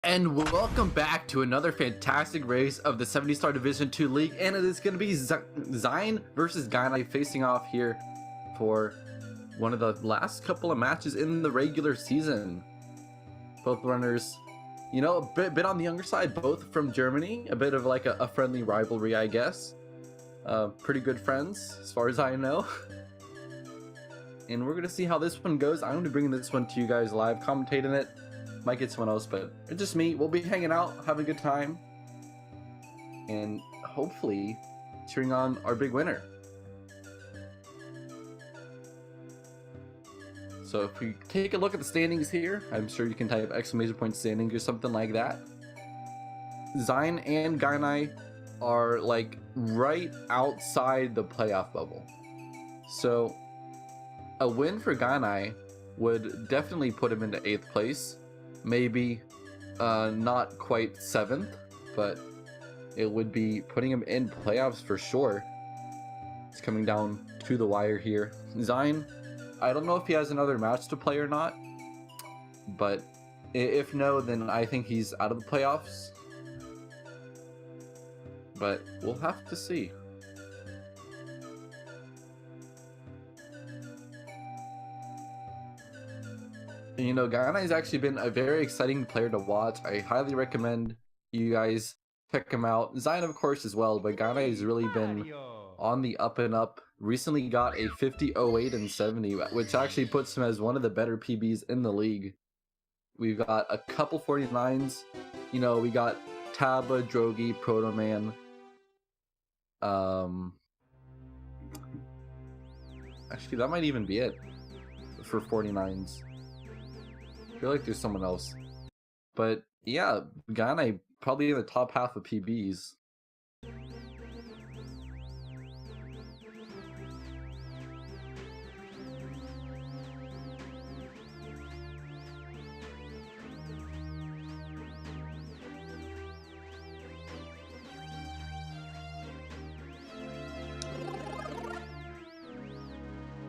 And welcome back to another fantastic race of the 70-star Division 2 League, and it is going to be Xein versus Gainai facing off here for one of the last couple of matches in the regular season. Both runners, you know, a bit on the younger side, both from Germany, a bit of like a friendly rivalry, I guess. Pretty good friends, as far as I know. And we're going to see how this one goes. I'm going to bring this one to you guys live, commentating it. Might get someone else, but it's just me. We'll be hanging out, having a good time, and hopefully cheering on our big winner. So if we take a look at the standings here, I'm sure you can type exclamation point standings or something like that. Xein and Gainai are like right outside the playoff bubble. So a win for Gainai would definitely put him into 8th place. Maybe not quite 7th, but it would be putting him in playoffs for sure. It's coming down to the wire here. Xein, I don't know if he has another match to play or not, but if no, then I think he's out of the playoffs. But we'll have to see. You know, Gainai's actually been a very exciting player to watch. I highly recommend you guys check him out. Xein, of course, as well, but Gainai has really been on the up and up. Recently got a 50.08 and 70, which actually puts him as one of the better PBs in the league. We've got a couple 49s. You know, we got Taba, Drogi, Protoman. Actually, that might even be it for 49s. I feel like there's someone else, but yeah, Gainai probably in the top half of PBs.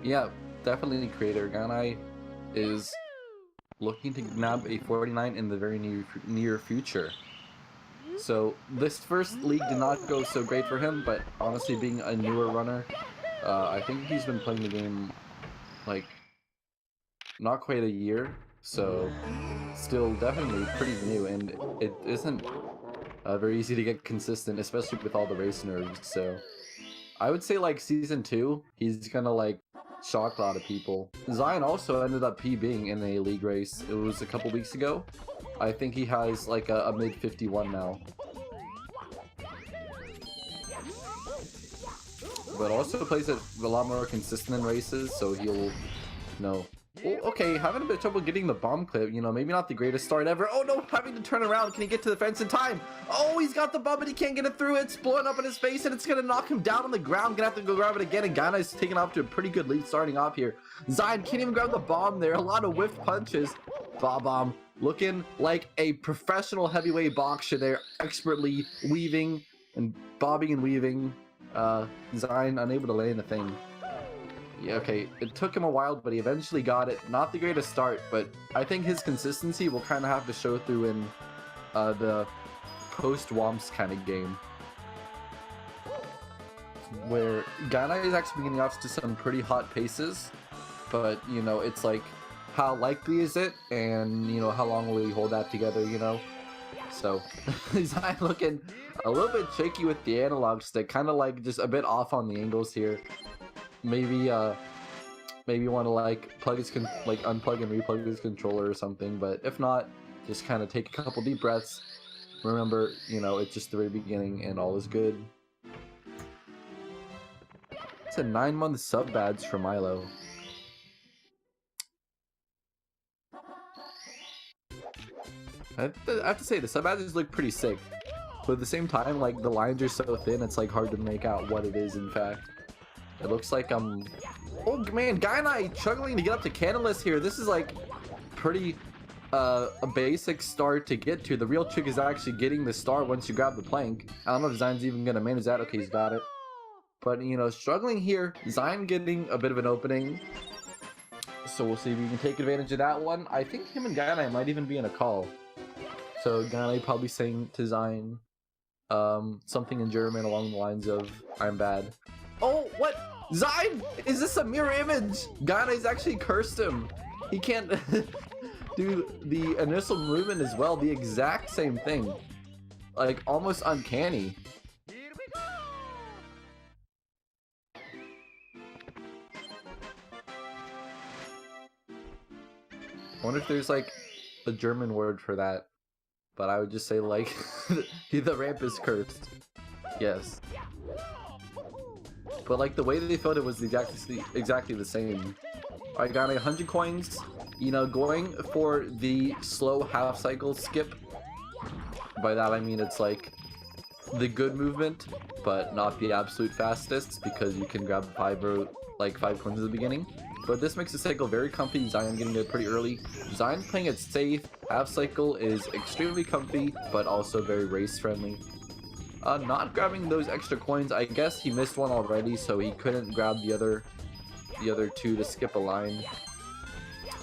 Yeah, definitely creator. Gainai is looking to nab a 49 in the very near future. So this first league did not go so great for him, but honestly, being a newer runner, I think he's been playing the game like not quite a year, so still definitely pretty new, and it isn't very easy to get consistent, especially with all the race nerves. So I would say like season 2, he's gonna like shocked a lot of people. Xein also ended up PBing in a league race. It was a couple weeks ago. I think he has like a mid 51 now. But also plays it a lot more consistent in races, so he'll, you know. Oh, okay, having a bit of trouble getting the bomb clip. You know, maybe not the greatest start ever. Oh no, having to turn around. Can he get to the fence in time? Oh, he's got the bomb, but he can't get it through. It's blowing up in his face, and it's gonna knock him down on the ground. Gonna have to go grab it again, and Gainai's taking off to a pretty good lead starting off here. Xein can't even grab the bomb there. A lot of whiff punches. Bomb looking like a professional heavyweight boxer there, expertly weaving and bobbing and weaving. Xein unable to land the thing. Yeah, okay, it took him a while, but he eventually got it. Not the greatest start, but I think his consistency will kind of have to show through in the post-Womps kind of game, where Gainai is actually getting off to some pretty hot paces, but, you know, it's like, how likely is it, and, you know, how long will he hold that together, you know? So, he's looking a little bit shaky with the analog stick, kind of like just a bit off on the angles here. Maybe maybe want to like plug his unplug and replug his controller or something, but if not, just kind of take a couple deep breaths. Remember, you know, it's just the very beginning and all is good. It's a 9-month sub badge for Milo. I have to say, the sub badges look pretty sick, but at the same time, like, the lines are so thin, it's like hard to make out what it is in fact. It looks like oh man, Gainai struggling to get up to Candleless here. This is like pretty a basic star to get to. The real trick is actually getting the star once you grab the plank. I don't know if Xein's even gonna manage that. Okay, he's got it. But you know, struggling here. Xein getting a bit of an opening. So we'll see if we can take advantage of that one. I think him and Gainai might even be in a call. So Gainai probably saying to Xein something in German along the lines of "I'm bad." Oh, what? Xein! Is this a mirror image? Gainai's actually cursed him. He can't do the initial movement as well. The exact same thing. Like, almost uncanny. I wonder if there's like a German word for that. But I would just say like, the ramp is cursed. Yes. But like the way that they felt it was exactly the same. Alright, got 100 coins. You know, going for the slow half cycle skip. By that I mean it's like the good movement, but not the absolute fastest, because you can grab 5 coins at the beginning. But this makes the cycle very comfy. Xein getting it pretty early. Xein playing it safe. Half cycle is extremely comfy, but also very race friendly. Not grabbing those extra coins. I guess he missed one already, so he couldn't grab the other two to skip a line.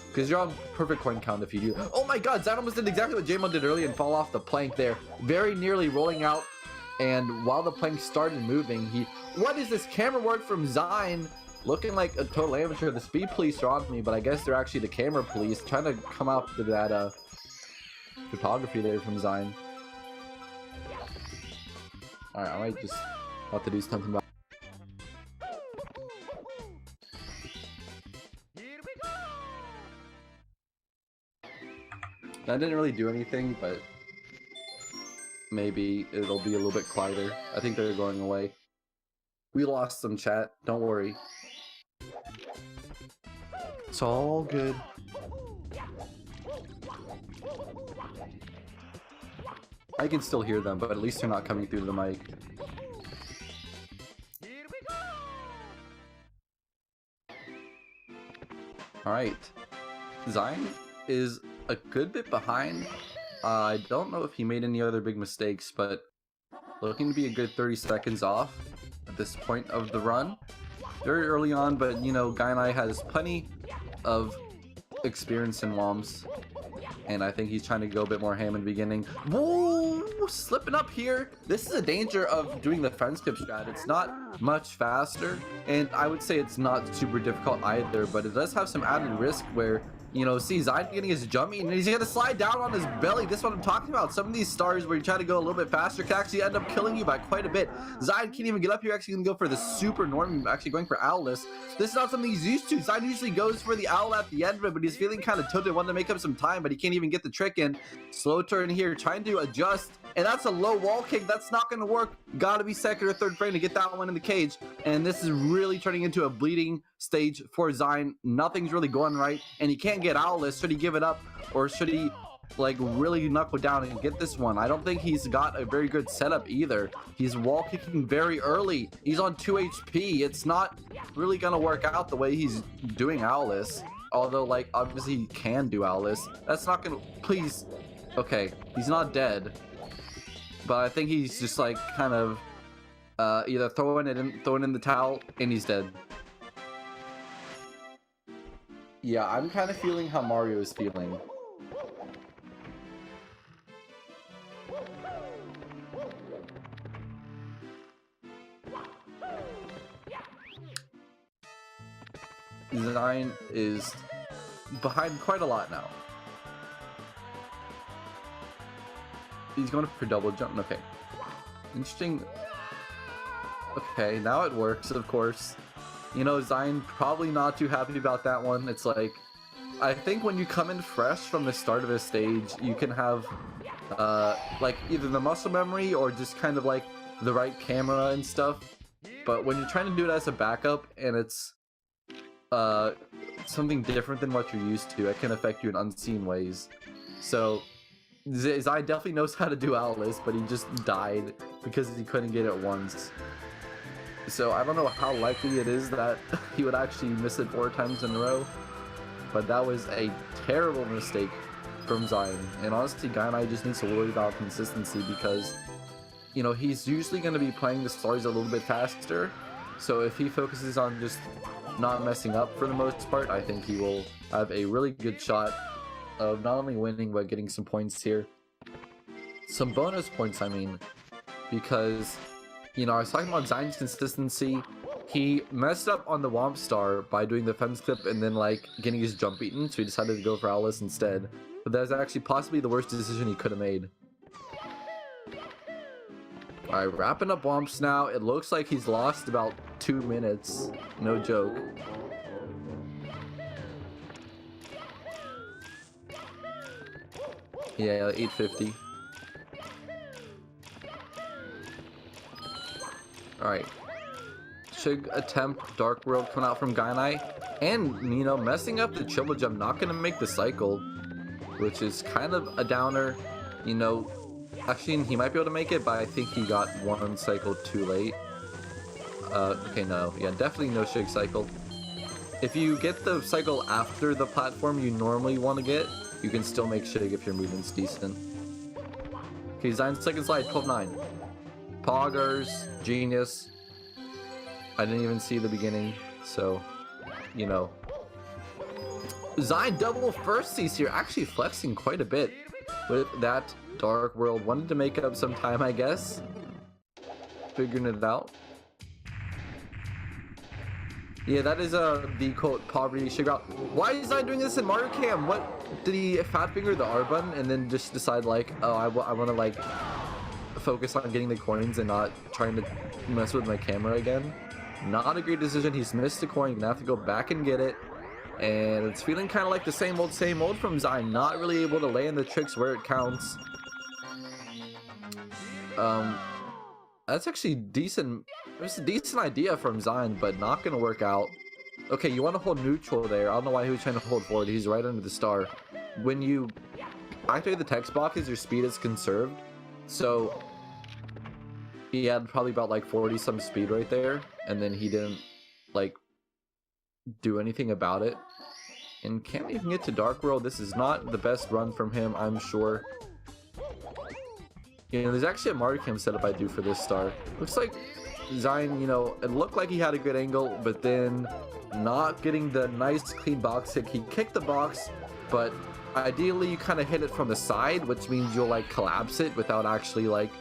Because you're on perfect coin count if you do. Oh my god, Xein almost did exactly what Jamon did earlier and fall off the plank there. Very nearly rolling out. And while the plank started moving, what is this camera work from Xein? Looking like a total amateur. The speed police are on me, but I guess they're actually the camera police trying to come out to that photography there from Xein. Alright, I might just have to do something about that. Didn't really do anything, but maybe it'll be a little bit quieter. I think they're going away. We lost some chat, don't worry. It's all good. I can still hear them, but at least they're not coming through the mic. Alright. Xein is a good bit behind. I don't know if he made any other big mistakes, but looking to be a good 30 seconds off at this point of the run. Very early on, but you know, Gainai has plenty of experience in WOMs, and I think he's trying to go a bit more ham in the beginning. Whoa! Slipping up here. This is a danger of doing the friend skip strat. It's not much faster, and I would say it's not super difficult either, but it does have some added risk where, you know, see Xein getting his jumpy and he's gonna slide down on his belly. This is what I'm talking about. Some of these stars where you try to go a little bit faster can actually end up killing you by quite a bit. Xein can't even get up here. Actually gonna go for the super norm, actually going for Owlless. This is not something he's used to. Xein usually goes for the owl at the end of it, but he's feeling kind of tilted, wanting to make up some time, but he can't even get the trick in. Slow turn here, trying to adjust, and that's a low wall kick. That's not gonna work. Gotta be second or third frame to get that one in the cage, and this is really turning into a bleeding stage for Xein. Nothing's really going right, and he can't get Owlless. Should he give it up, or should he like really knuckle down and get this one? I don't think he's got a very good setup either. He's wall kicking very early. He's on 2 HP. It's not really gonna work out the way he's doing Owlless. Although, like, obviously he can do Owlless. That's not gonna, please. Okay, he's not dead, but I think he's just like kind of either throwing in the towel, and he's dead. Yeah, I'm kind of feeling how Mario is feeling. Xein is behind quite a lot now. He's going for double jump. Okay. Interesting. Okay, now it works, of course. You know, Xein probably not too happy about that one. It's like, I think when you come in fresh from the start of a stage, you can have like either the muscle memory or just kind of like the right camera and stuff. But when you're trying to do it as a backup and it's something different than what you're used to, it can affect you in unseen ways. So Xein definitely knows how to do Owlless, but he just died because he couldn't get it once. So I don't know how likely it is that he would actually miss it 4 times in a row, but that was a terrible mistake from Xein. And honestly, Gainai just needs to worry about consistency because, you know, he's usually going to be playing the stars a little bit faster. So if he focuses on just not messing up for the most part, I think he will have a really good shot of not only winning but getting some points here. some bonus points, I mean, because, you know, I was talking about Xein's consistency. He messed up on the Womp Star by doing the fence clip and then like getting his jump beaten, so he decided to go for Alice instead. But that was actually possibly the worst decision he could have made. Alright, wrapping up Womps now. It looks like he's lost about 2 minutes. No joke. Yeah, 850. Alright. Should attempt Dark World coming out from Gainai. And, you know, messing up the triple jump, not gonna make the cycle. Which is kind of a downer. You know, actually he might be able to make it, but I think he got one cycle too late. Okay, no. Yeah, definitely no Shig cycle. If you get the cycle after the platform you normally want to get, you can still make Shig if your movement's decent. Okay, Xein's second slide, 12-9. Poggers, genius. I didn't even see the beginning, so, you know. Xein double first C's here, actually flexing quite a bit with that Dark World. Wanted to make up some time, I guess. Figuring it out. Yeah, that is the quote poverty Shig route. Why is Xein doing this in Mario Cam? What did he fat finger the R button and then just decide like, oh, I want to like focus on getting the coins and not trying to mess with my camera again? Not a great decision. He's missed the coin. Gonna have to go back and get it. And it's feeling kind of like the same old from Xein. Not really able to land the tricks where it counts. That's actually decent. It's a decent idea from Xein, but not gonna work out. Okay, you want to hold neutral there. I don't know why he was trying to hold forward. He's right under the star. When you activate the text boxes, your speed is conserved. So he had probably about like 40 some speed right there, and then he didn't like do anything about it. And can't even get to Dark World. This is not the best run from him, I'm sure. You know, there's actually a Mario Cam setup I do for this star. Looks like Xein, you know, it looked like he had a good angle, but then not getting the nice clean box kick. He kicked the box, but ideally you kind of hit it from the side, which means you'll like collapse it without actually like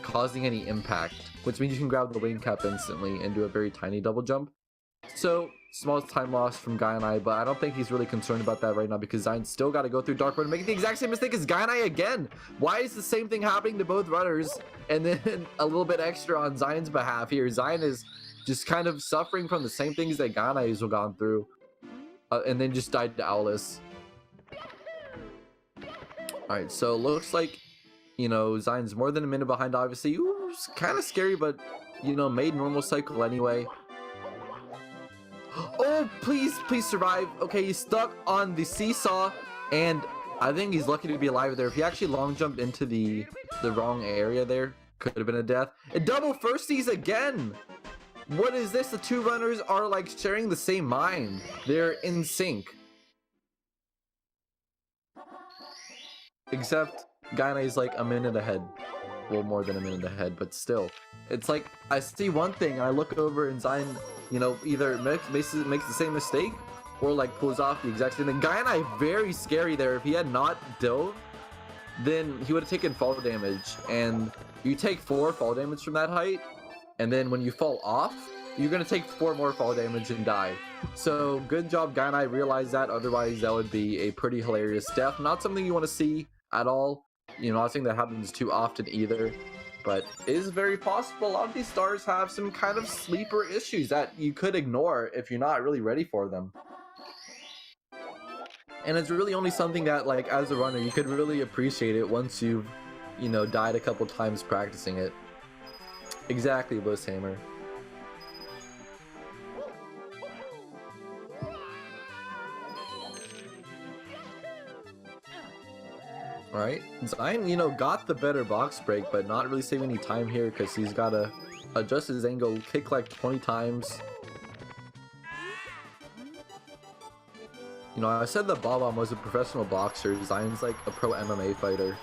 causing any impact, which means you can grab the wing cap instantly and do a very tiny double jump. So small time loss from Gainai, but I don't think he's really concerned about that right now because Xein still got to go through Dark World and make the exact same mistake as Gainai again. Why is the same thing happening to both runners and then a little bit extra on Xein's behalf here? Xein is just kind of suffering from the same things that Gainai has gone through, and then just died to Owless. Alright, so looks like, you know, Xein's more than a minute behind, obviously. Ooh, it's kind of scary, but, you know, made normal cycle anyway. Oh, please survive. Okay, he's stuck on the seesaw, and I think he's lucky to be alive there. If he actually long jumped into the wrong area there, could have been a death. And double firsties again. What is this? The two runners are like sharing the same mind. They're in sync. Except Gainai's like a minute ahead. Well, more than a minute ahead, but still. It's like, I see one thing, and I look over and Xein, you know, either makes the same mistake, or like pulls off the exact same thing. Gainai, very scary there. If he had not dove, then he would have taken fall damage. And you take 4 fall damage from that height, and then when you fall off, you're gonna take 4 more fall damage and die. So good job, Gainai, realized that. Otherwise, that would be a pretty hilarious death. Not something you want to see at all. You know, not something that happens too often either, but it is very possible. A lot of these stars have some kind of sleeper issues that you could ignore if you're not really ready for them. And it's really only something that, like, as a runner, you could really appreciate it once you've, you know, died a couple times practicing it. Exactly, Bushhammer. Alright, Xein, you know, got the better box break, but not really saving any time here because he's got to adjust his angle, kick like 20 times. You know, I said that Bob-omb was a professional boxer. Xein's like a pro MMA fighter.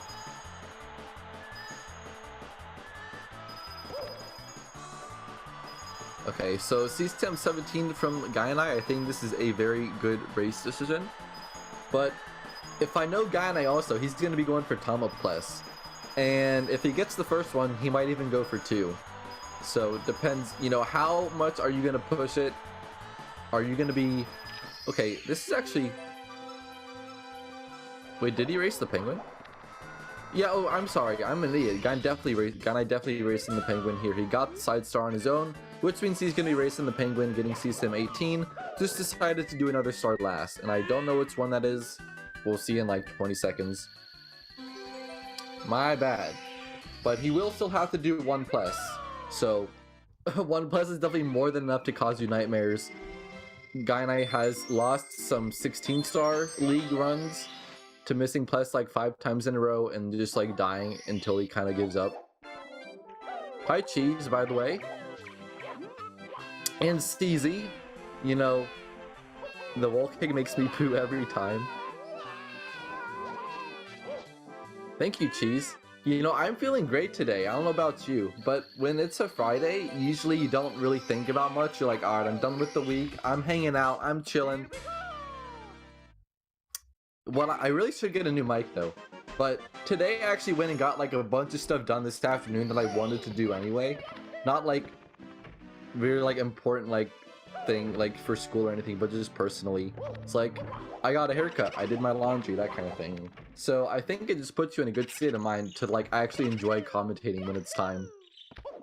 Okay, so SM17 from Gainai. I think this is a very good race decision. But if I know Gainai also, he's going to be going for Tama Plus. And if he gets the first one, he might even go for 2. So it depends, you know, how much are you going to push it? Are you going to be... Okay, this is actually... Wait, did he race the penguin? Yeah, oh, I'm sorry, I'm an idiot. Gainai definitely racing the penguin here. He got the side star on his own, which means he's going to be racing the penguin, getting CSM18. Just decided to do another star last, and I don't know which one that is. We'll see in like 20 seconds. My bad. But he will still have to do 1+. So, 1+ is definitely more than enough to cause you nightmares. Gainai has lost some 16-star league runs to missing plus like 5 times in a row and just like dying until he kind of gives up. Hi Cheese, by the way. And Steezy, you know, the wall kick makes me poo every time. Thank you, Cheese. You know, I'm feeling great today. I don't know about you, but when it's a Friday, usually you don't really think about much. You're like, alright, I'm done with the week. I'm hanging out. I'm chilling. Well, I really should get a new mic though. But today I actually went and got like a bunch of stuff done this afternoon that I wanted to do anyway. Not like very like important like thing like for school or anything, but just personally. It's like I got a haircut, I did my laundry, that kind of thing. So I think it just puts you in a good state of mind to like actually enjoy commentating when it's time.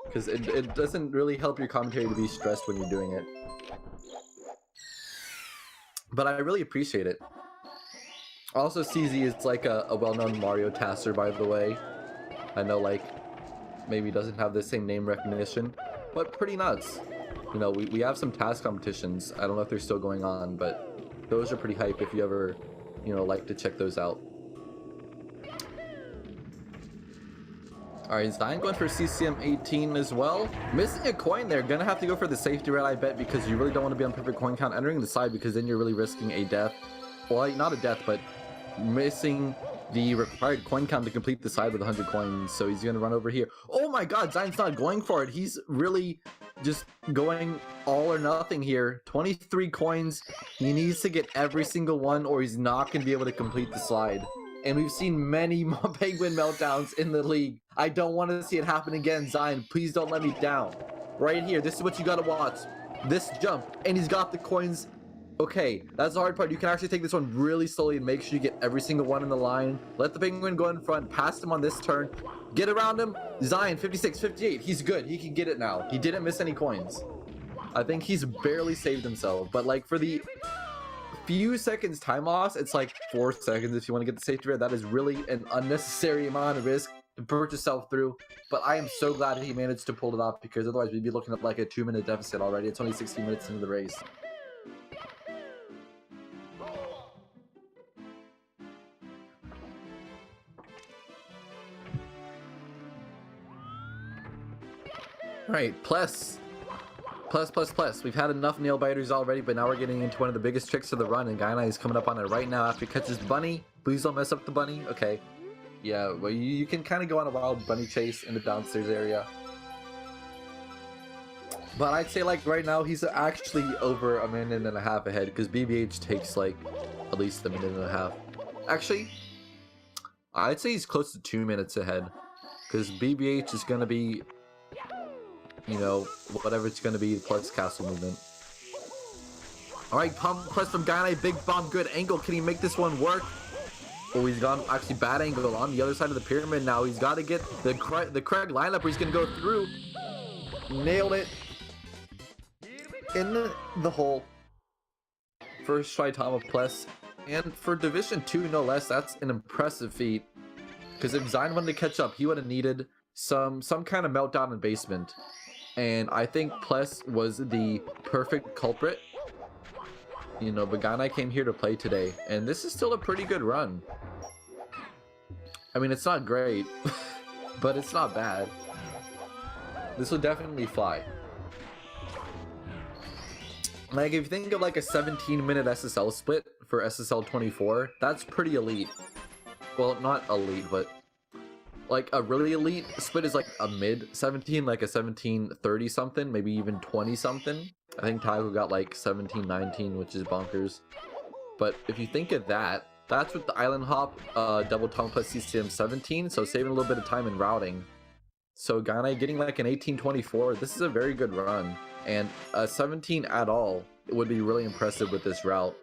Because it doesn't really help your commentary to be stressed when you're doing it. But I really appreciate it. Also, CZ is like a well-known Mario taster, by the way. I know, like, maybe doesn't have the same name recognition, but pretty nuts. You know, we have some task competitions. I don't know if they're still going on, but those are pretty hype if you ever, you know, like to check those out. Alright, Xein going for CCM18 as well. Missing a coin there. Gonna have to go for the safety red, I bet, because you really don't want to be on perfect coin count entering the side, because then you're really risking a death. Well, not a death, but missing the required coin count to complete the side with 100 coins. So he's gonna run over here. Oh my god, Xein's not going for it. He's really just going all or nothing here. 23 coins. He needs to get every single one or he's not gonna be able to complete the slide. And we've seen many penguin meltdowns in the league. I don't want to see it happen again, Xein. Please don't let me down. Right here, this is what you gotta watch. This jump, and he's got the coins. Okay, that's the hard part. You can actually take this one really slowly and make sure you get every single one in the line. Let the penguin go in front, pass him on this turn, get around him. Xein, 56, 58, he's good. He can get it now. He didn't miss any coins. I think he's barely saved himself, but like for the few seconds time loss, it's like 4 seconds if you want to get the safety red. That is really an unnecessary amount of risk to put yourself through. But I am so glad he managed to pull it off, because otherwise we'd be looking at like a 2-minute deficit already. It's only 60 minutes into the race. Alright, plus. We've had enough nail biters already, but now we're getting into one of the biggest tricks of the run, and Gainai is coming up on it right now after he catches the bunny. Please don't mess up the bunny. Okay. Yeah, well, you can kind of go on a wild bunny chase in the downstairs area. But I'd say, like, right now, he's actually over a minute and a half ahead, because BBH takes, like, at least a minute and a half. Actually, I'd say he's close to 2 minutes ahead, because BBH is going to be, you know, whatever it's going to be, plus castle movement. Alright, pump press from Gainai, big bomb, good angle. Can he make this one work? Oh, he's gone actually bad angle on the other side of the pyramid now. He's got to get the correct lineup where he's going to go through. Nailed it. In the hole. First try Tom plus. And for Division 2, no less, that's an impressive feat. Because if Xein wanted to catch up, he would have needed some kind of meltdown in basement. And I think Pless was the perfect culprit. You know, but Gainai came here to play today. And this is still a pretty good run. I mean, it's not great, but it's not bad. This will definitely fly. Like, if you think of like a 17-minute SSL split for SSL 24, that's pretty elite. Well, not elite, but like a really elite split is like a mid 17, like a 17-30 something, maybe even 20 something. I think Taigo got like 17-19, which is bonkers. But if you think of that, That's with the Island Hop, double tongue plus CCM17, so saving a little bit of time in routing. So Gainai getting like an 1824, this is a very good run. And a 17 at all would be really impressive with this route.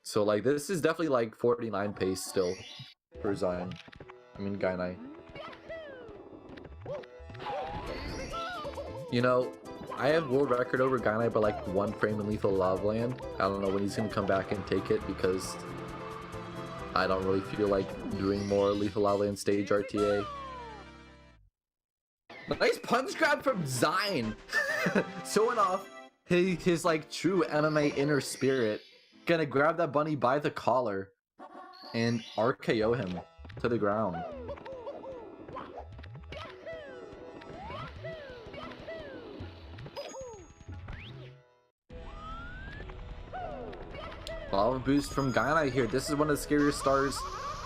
So like this is definitely like 49 pace still for Gainai. You know, I have world record over Gainai by like 1 frame in Lethal Lava Land. I don't know when he's gonna come back and take it because I don't really feel like doing more Lethal Lava Land stage RTA. Nice punch grab from Xein! Showing off his like true anime inner spirit. Gonna grab that bunny by the collar and RKO him to the ground. Lava boost from Gainai here. This is one of the scariest stars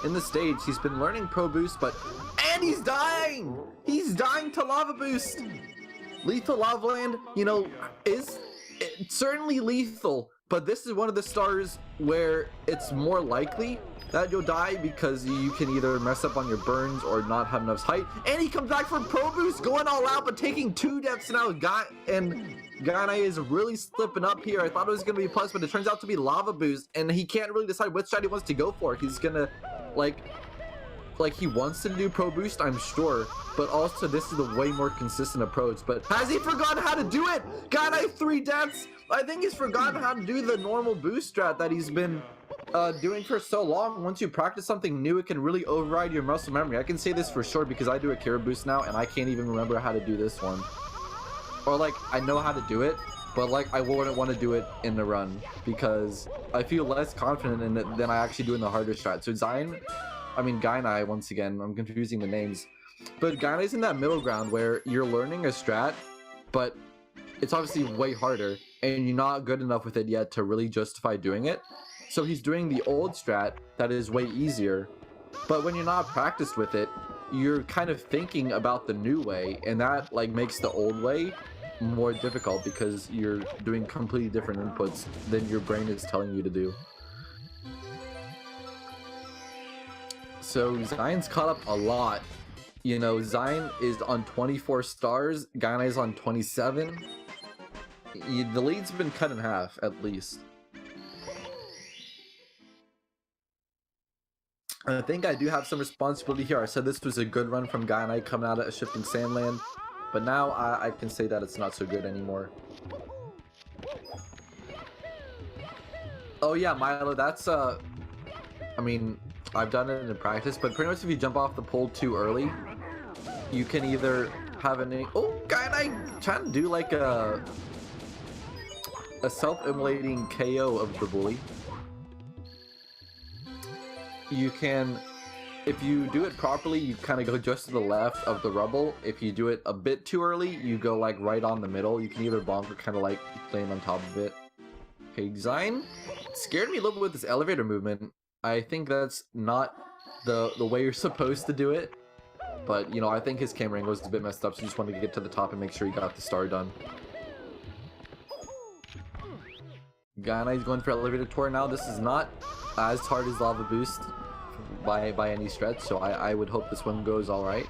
in the stage. He's been learning pro boost, and he's dying! He's dying to lava boost! Lethal Lava Land, you know, is certainly lethal, but this is one of the stars where it's more likely that you'll die because you can either mess up on your burns or not have enough height. And he comes back from pro boost, going all out, but taking 2 deaths now. Gainai is really slipping up here. I thought it was going to be plus, but it turns out to be lava boost, and he can't really decide which side he wants to go for. He's gonna like he wants to do pro boost, I'm sure, but also this is a way more consistent approach. But has he forgotten how to do it? Gainai 3 deaths. I think he's forgotten how to do the normal boost strat that he's been doing for so long. Once you practice something new, it can really override your muscle memory. I can say this for sure because I do a Kira boost now and I can't even remember how to do this one. Or like, I know how to do it, but like I wouldn't want to do it in the run because I feel less confident in it than I actually do in the harder strat. So Gainai, once again, I'm confusing the names, but Gainai's in that middle ground where you're learning a strat, but it's obviously way harder and you're not good enough with it yet to really justify doing it. So he's doing the old strat that is way easier, but when you're not practiced with it, you're kind of thinking about the new way, and that like makes the old way more difficult because you're doing completely different inputs than your brain is telling you to do. So Xein's caught up a lot. You know, Xein is on 24 stars, Gainai's on 27. The lead's been cut in half, at least. I think I do have some responsibility here. I said this was a good run from Gainai coming out of a shifting sandland, but now I can say that it's not so good anymore. Oh yeah, Milo, that's I've done it in practice, but pretty much if you jump off the pole too early, you can either have Gainai trying to do like a self-immolating KO of the bully. You can, if you do it properly, you kind of go just to the left of the rubble. If you do it a bit too early, you go like right on the middle. You can either bonk or kind of like land on top of it. Okay, Xein scared me a little bit with this elevator movement. I think that's not the way you're supposed to do it. But, you know, I think his camera angle is a bit messed up, so he just wanted to get to the top and make sure he got the star done. Gainai's going for elevator tour now. This is not as hard as lava boost by any stretch, so I would hope this one goes alright.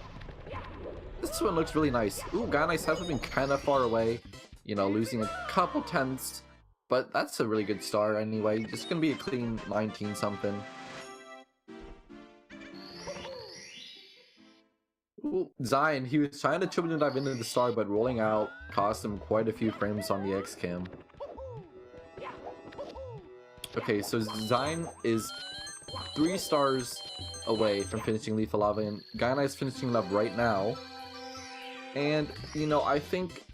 This one looks really nice. Ooh, Gainai's has been kind of far away, you know, losing a couple tenths, but that's a really good star anyway. Just gonna be a clean 19 something. Ooh, Xein, he was trying to triple dive into the star, but rolling out cost him quite a few frames on the X cam. Okay, so Xein is 3 stars away from finishing Lethal Lava, and Gainai's finishing it up right now. And, you know, I think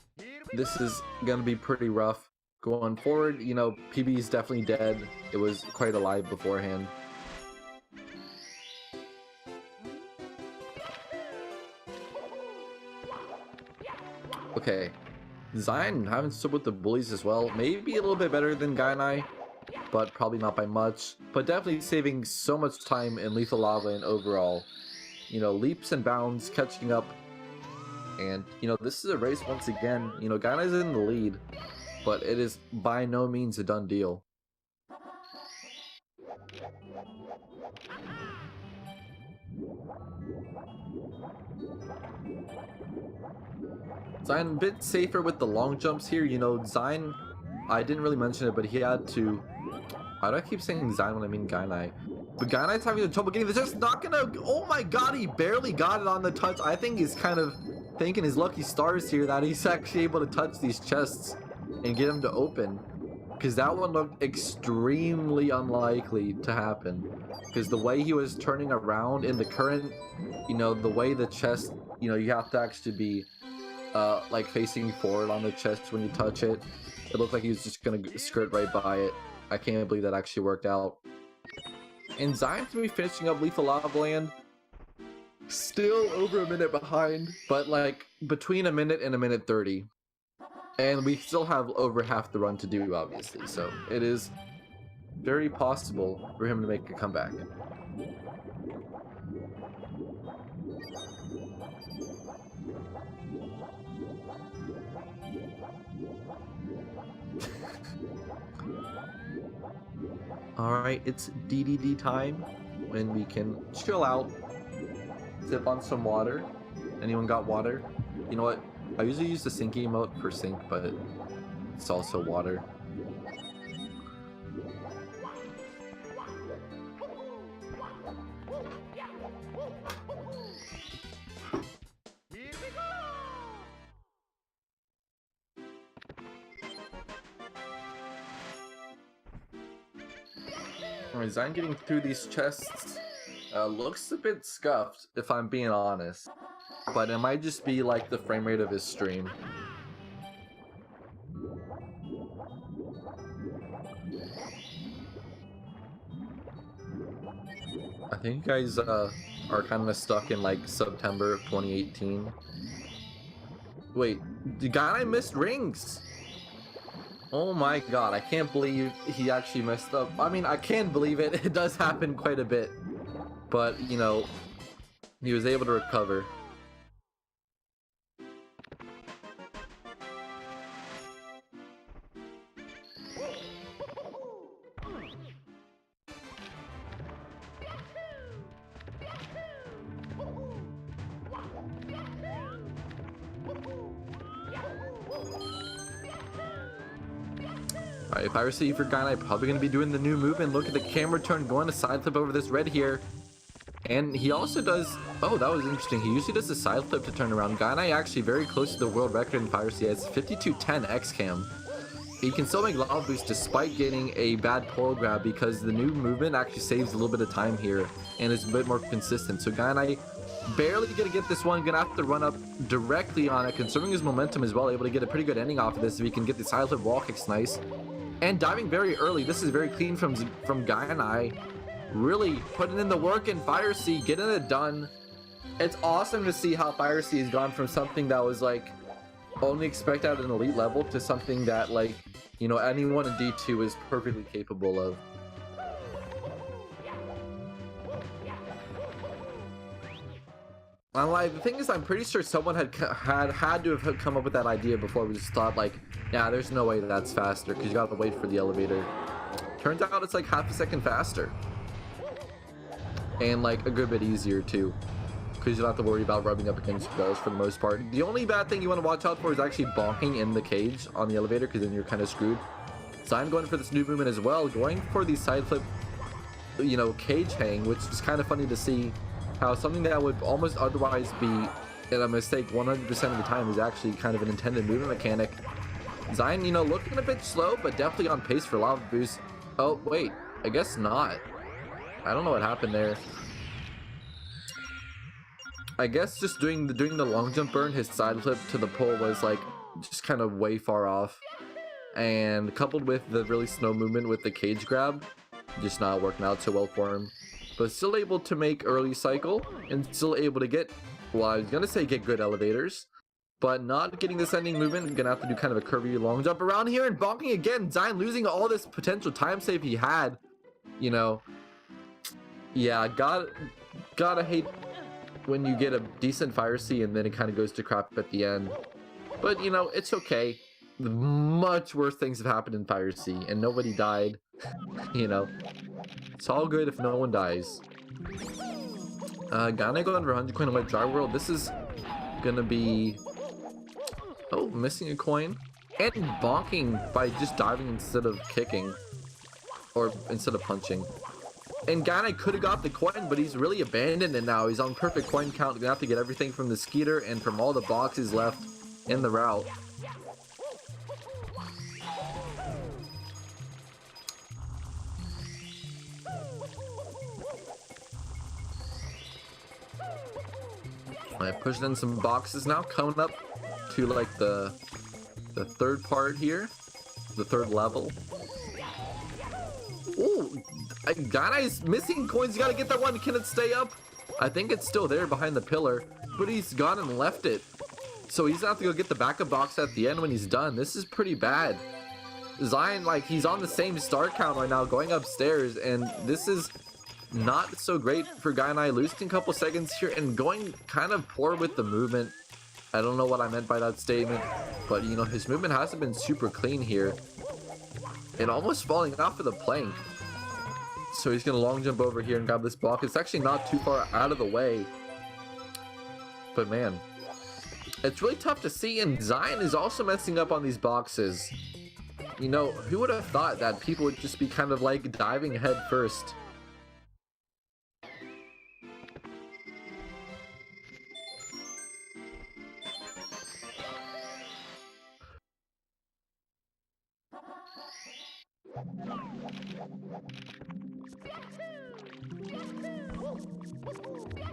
this is gonna be pretty rough going forward. You know, PB is definitely dead. It was quite alive beforehand. Okay, Xein having stood with the bullies as well. Maybe a little bit better than Gainai, but probably not by much. But definitely saving so much time in Lethal Lava and overall. You know, leaps and bounds, catching up. And, you know, this is a race once again. You know, Gainai's in the lead, but it is by no means a done deal. Xein a bit safer with the long jumps here. You know, Xein, I didn't really mention it, but he had to... Why do I keep saying Xein when I mean Gainai? But Gainai's having trouble getting this. Just not gonna... Oh my god, he barely got it on the touch. I think he's kind of thanking his lucky stars here that he's actually able to touch these chests and get them to open. Because that one looked extremely unlikely to happen. Because the way he was turning around in the current, you know, the way the chest, you know, you have to actually be like facing forward on the chest when you touch it. It looked like he was just gonna skirt right by it. I can't believe that actually worked out. And Xein's gonna be finishing up Lethal Lava Land. Still over a minute behind, but like between a minute and a minute 30. And we still have over half the run to do, obviously, so it is very possible for him to make a comeback. Alright, it's DDD time, when we can chill out, sip on some water. Anyone got water? You know what? I usually use the sink emote for sink, but it's also water. Alright, Xein getting through these chests looks a bit scuffed, if I'm being honest. But it might just be like the frame rate of his stream. I think you guys are kind of stuck in like September of 2018. Wait, the guy missed rings! Oh my god, I can't believe he actually messed up. I mean, I can believe it. It does happen quite a bit. But, you know, he was able to recover. Alright, if I were seeing for Gainai, probably going to be doing the new movement. Look at the camera turn, going to side flip over this red here. And he also does... Oh, that was interesting. He usually does the side flip to turn around. Gainai actually very close to the world record in piracy. He has 5210 X-Cam. He can still make lava boost despite getting a bad pole grab because the new movement actually saves a little bit of time here and is a bit more consistent. So Gainai barely gonna get this one, gonna have to run up directly on it, conserving his momentum as well, able to get a pretty good ending off of this if he can get the side flip wall kicks nice. And diving very early. This is very clean from Gainai. Really putting in the work in Fire Sea, getting it done. It's awesome to see how Fire Sea has gone from something that was like only expected at an elite level to something that, like, you know, anyone in D2 is perfectly capable of. Like, the thing is, I'm pretty sure someone had to have come up with that idea before. We just thought like, yeah, there's no way that's faster because you gotta wait for the elevator. Turns out it's like half a second faster. And like a good bit easier too, because you don't have to worry about rubbing up against walls for the most part. The only bad thing you want to watch out for is actually bonking in the cage on the elevator, because then you're kind of screwed. So I'm going for this new movement as well, going for the side flip, you know, cage hang, which is kind of funny to see how something that would almost otherwise be a mistake 100% of the time is actually kind of an intended movement mechanic. Xein, you know, looking a bit slow, but definitely on pace for lava boost. Oh wait, I guess not. I don't know what happened there. I guess just doing the long jump burn, his side flip to the pole was like just kind of way far off, and coupled with the really slow movement with the cage grab, just not working out so well for him. But still able to make early cycle and still able to get, well, I was gonna say get good elevators, but not getting this ending movement. Gonna have to do kind of a curvy long jump around here and bonking again. Xein losing all this potential time save he had, you know. Yeah, gotta hate when you get a decent Fire Sea and then it kind of goes to crap at the end. But, you know, it's okay. Much worse things have happened in Fire Sea and nobody died, you know. It's all good if no one dies. Gainai going for 100 coin in Wet Dry World. This is gonna be... Oh, missing a coin. And bonking by just diving instead of kicking. Or instead of punching. And Gainai could have got the coin, but he's really abandoned it now. He's on perfect coin count. Gonna have to get everything from the Skeeter and from all the boxes left in the route. I pushed in some boxes now, coming up to like the third part here, the third level. Ooh, Gainai's missing coins. You gotta get that one. Can it stay up? I think it's still there behind the pillar, but he's gone and left it. So he's gonna have to go get the backup box at the end when he's done. This is pretty bad. Xein, like, he's on the same star count right now, going upstairs, and this is not so great for Gainai, losing a couple seconds here and going kind of poor with the movement. I don't know what I meant by that statement, but you know, his movement hasn't been super clean here and almost falling off of the plank. So he's gonna long jump over here and grab this block. It's actually not too far out of the way, but man, it's really tough to see. And Xein is also messing up on these boxes. You know, who would have thought that people would just be kind of like diving head first?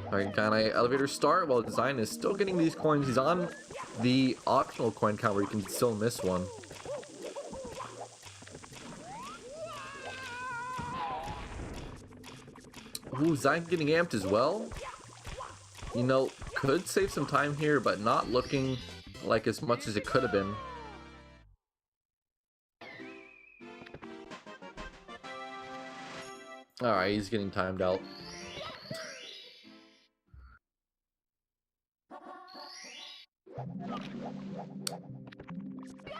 Alright, Gainai elevator start while Xein is still getting these coins. He's on the optional coin count where you can still miss one. Ooh, Xein getting amped as well. You know, could save some time here, but not looking like as much as it could have been. Alright, he's getting timed out.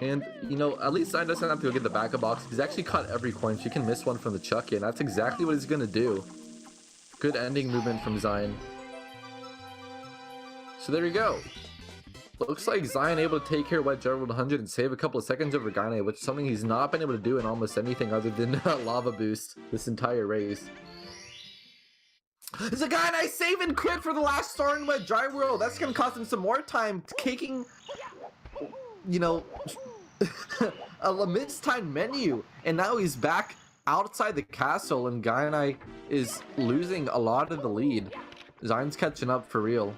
And, you know, at least Xein doesn't have to go get the backup box. He's actually caught every coin, so he can miss one from the chuck in. That's exactly what he's gonna do. Good ending movement from Xein. So there you go. Looks like Xein able to take care of Wet Gerald 100 and save a couple of seconds over Gainai, which is something he's not been able to do in almost anything other than Lava Boost this entire race. It's a Gainai save and quit for the last star in Wet Dry World. That's gonna cost him some more time kicking, you know, a mistimed menu. And now he's back outside the castle and Gainai is losing a lot of the lead. Xein's catching up for real.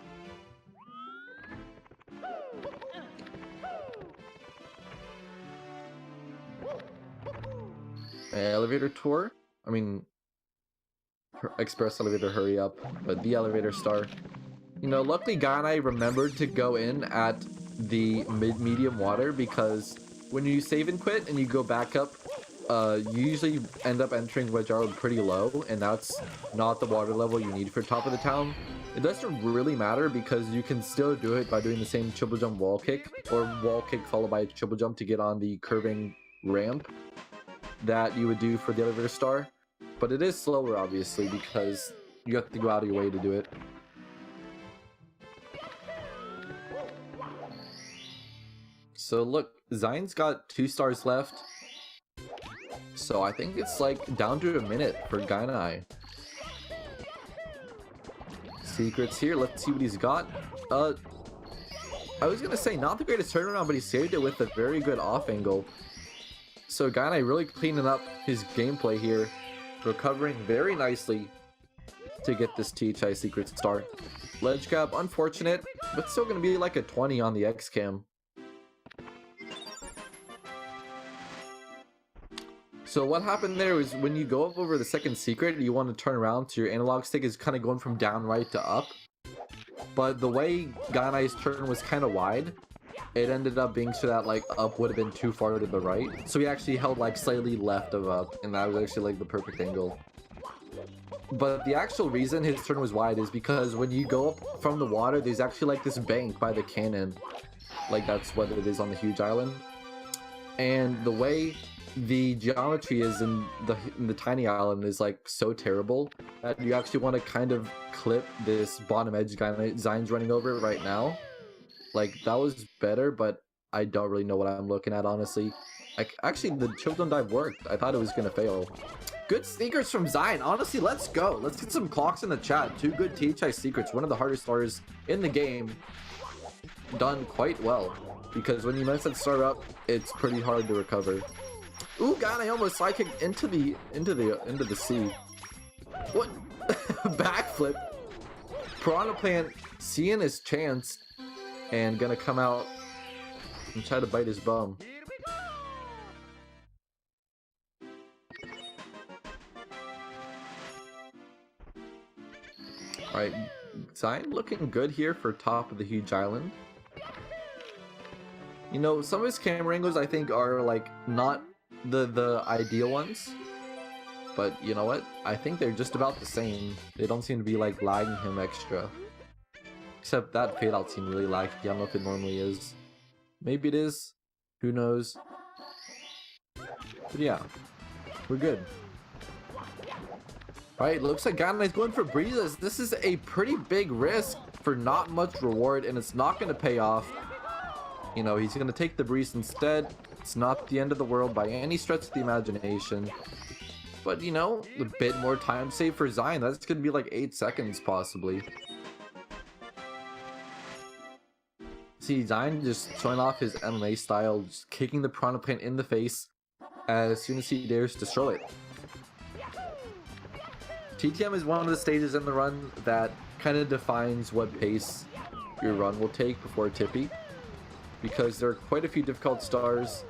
Elevator tour? I mean, express elevator, hurry up. But the elevator star. You know, luckily Gainai remembered to go in at the medium water, because when you save and quit and you go back up, you usually end up entering Wet Dry World pretty low, and that's not the water level you need for top of the town. It doesn't really matter because you can still do it by doing the same triple jump wall kick, or wall kick followed by a triple jump to get on the curving ramp that you would do for the elevator star. But it is slower, obviously, because you have to go out of your way to do it. So look, Xein's got 2 stars left. So I think it's like down to a minute for Gainai. Secrets here, let's see what he's got. I was gonna say not the greatest turnaround, but he saved it with a very good off angle. So Gainai really cleaning up his gameplay here, recovering very nicely to get this THI secret star. Ledge gap, unfortunate, but still gonna be like a 20 on the X cam. So what happened there is when you go up over the second secret, you want to turn around, so your analog stick is kind of going from down right to up. But the way Gainai's turn was kind of wide, it ended up being so that like up would have been too far to the right. So he actually held like slightly left of up, and that was actually like the perfect angle. But the actual reason his turn was wide is because when you go up from the water, there's actually like this bank by the cannon. Like that's what it is on the huge island. And the way the geometry is in the tiny island is like so terrible that you actually want to kind of clip this bottom edge guy Xein's running over right now. Like that was better, but I don't really know what I'm looking at, honestly. Like actually the choke don't dive worked. I thought it was gonna fail. Good sneakers from Xein. Honestly, let's go. Let's get some clocks in the chat. 2 good THI secrets, one of the hardest stars in the game. Done quite well. Because when you mess that star up, it's pretty hard to recover. Ooh, Gainai almost sidekicked into the sea. What? Backflip. Piranha Plant seeing his chance and gonna come out and try to bite his bum. Alright, Xein looking good here for top of the huge island. You know, some of his camera angles I think are like not the ideal ones. But you know what? I think they're just about the same. They don't seem to be like lagging him extra. Except that fade out seemed really laggy. I don't know if it normally is. Maybe it is. Who knows? But yeah, we're good. Alright, looks like Gainai's going for breezes. This is a pretty big risk for not much reward, and it's not going to pay off. You know, he's going to take the breeze instead. It's not the end of the world by any stretch of the imagination. But, you know, a bit more time save for Xein. That's going to be like 8 seconds, possibly. See, Xein just showing off his MMA style, just kicking the Piranha Plant in the face as soon as he dares destroy it. TTM is one of the stages in the run that kind of defines what pace your run will take before Tippy, because there are quite a few difficult stars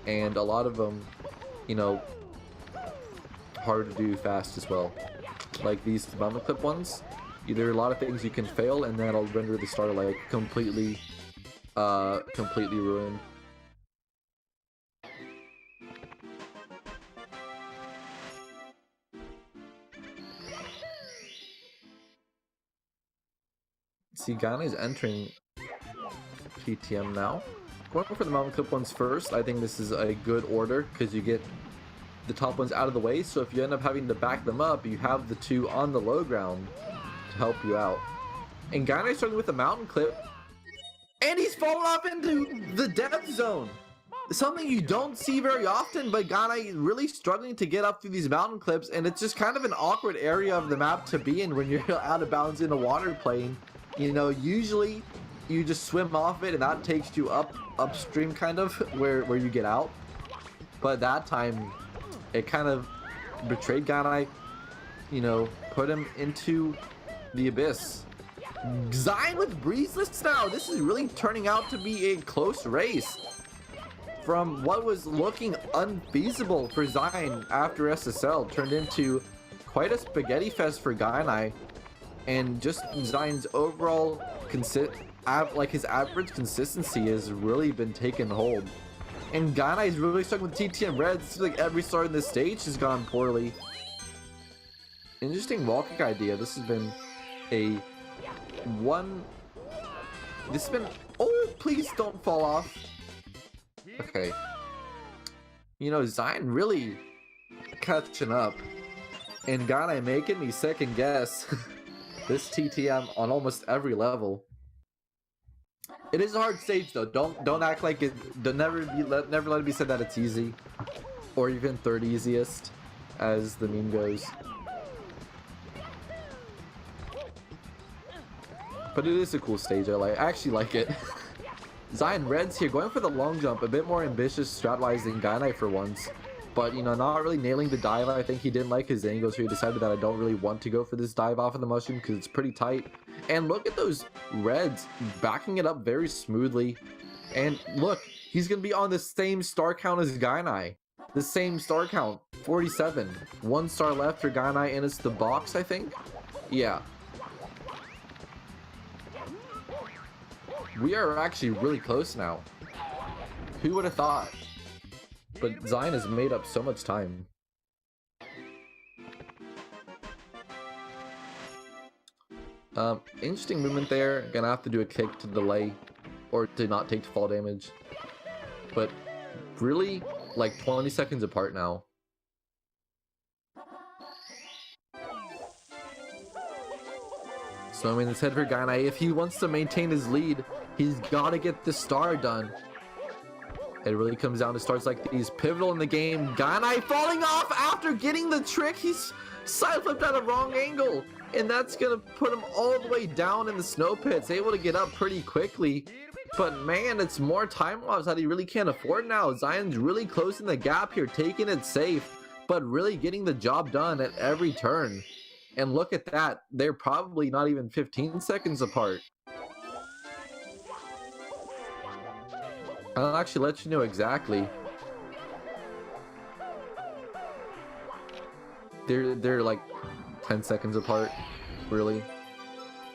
and a lot of them, you know, hard to do fast as well. Like these bumper clip ones, there are a lot of things you can fail and that'll render the star like completely ruined. See, Gainai's entering TTM now. Going for the mountain clip ones first. I think this is a good order because you get the top ones out of the way. So if you end up having to back them up, you have the 2 on the low ground to help you out. And Gainai's starting with the mountain clip. And he's fallen off into the death zone. Something you don't see very often, but Gainai really struggling to get up through these mountain clips. And it's just kind of an awkward area of the map to be in when you're out of bounds in a water plane. You know, usually you just swim off it and that takes you upstream kind of where you get out. But that time it kind of betrayed Gainai, you know, put him into the abyss. Xein with breezeless now. This is really turning out to be a close race. From what was looking unfeasible for Xein after SSL turned into quite a spaghetti fest for Gainai. And just Xein's overall like his average consistency has really been taken hold. And Gainai is really stuck with TTM Reds. It seems like every star in this stage has gone poorly. Interesting wall kick idea. This has been a this has been, oh, please don't fall off. Okay. You know, Xein really catching up. And Gainai making me second guess this TTM on almost every level. It is a hard stage though. Don't act like it. Never let it be said that it's easy, or even third easiest, as the meme goes. But it is a cool stage. I actually like it. Xein Reds here going for the long jump, a bit more ambitious strat-wise than Gainai for once. But, you know, not really nailing the dive. I think he didn't like his angle, so he decided that I don't really want to go for this dive off of the mushroom because it's pretty tight. And look at those Reds backing it up very smoothly. And look, he's going to be on the same star count as Gainai. The same star count, 47. 1 star left for Gainai, and it's the box, I think? Yeah. We are actually really close now. Who would have thought? But Xein has made up so much time. Interesting movement there. Gonna have to do a kick to delay or to not take fall damage. But really like 20 seconds apart now. So I mean, it's head for Gainai. If he wants to maintain his lead, he's got to get the star done. It really comes down to starts like these, pivotal in the game. Gainai falling off after getting the trick. He's side flipped at a wrong angle, and that's gonna put him all the way down in the snow pits. Able to get up pretty quickly, but man, it's more time loss that he really can't afford now. Xein's really closing the gap here, taking it safe, but really getting the job done at every turn. And look at that, they're probably not even 15 seconds apart. I'll actually let you know exactly. They're like 10 seconds apart, really.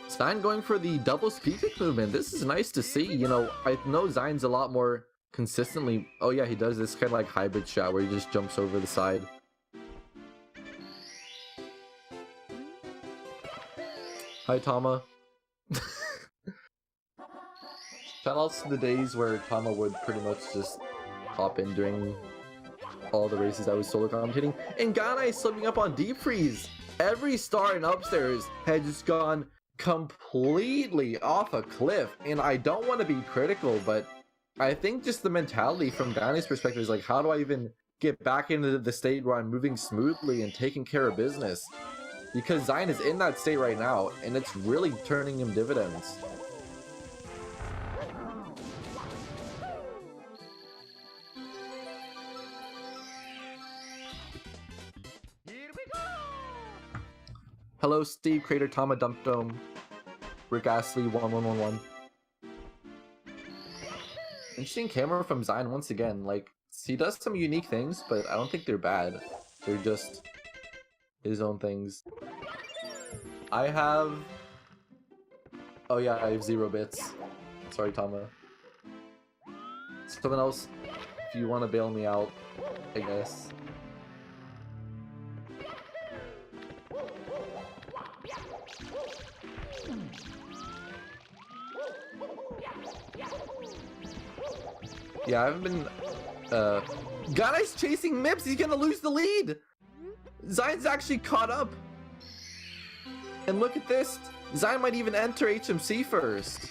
Xein going for the double speed kick movement. This is nice to see. You know, I know Xein's a lot more consistently. Oh yeah, he does this kind of like hybrid shot where he just jumps over the side. Hi, Tama. Shoutouts to the days where Tama would pretty much just hop in during all the races I was solo commentating. And Gainai slipping up on deep freeze. Every star in upstairs had just gone completely off a cliff. And I don't want to be critical, but I think just the mentality from Gainai's perspective is like, how do I even get back into the state where I'm moving smoothly and taking care of business? Because Xein is in that state right now, and it's really turning him dividends. Hello, Steve, Crater, Tama, Dump Dome, Rick Astley, 1111. Interesting camera from Xein once again. Like, he does some unique things, but I don't think they're bad. They're just his own things. I have... Oh yeah, I have 0 bits. Sorry, Tama. Someone else, if you want to bail me out, I guess. Yeah, I haven't been... Gainai's chasing Mips! He's gonna lose the lead! Xein's actually caught up! And look at this! Xein might even enter HMC first!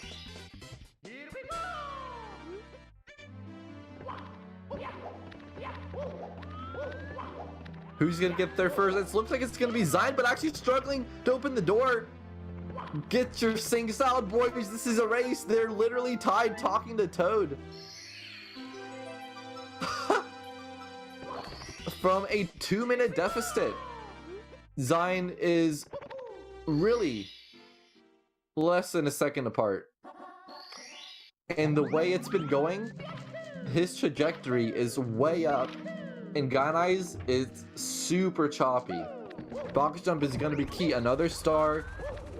Who's gonna get there first? It looks like it's gonna be Xein, but actually struggling to open the door! Get your sing salad, boys! This is a race! They're literally tied, talking to Toad! From a 2-minute deficit, Xein is really less than a second apart. And the way it's been going, his trajectory is way up, and Gainai's is super choppy. Box jump is going to be key. Another star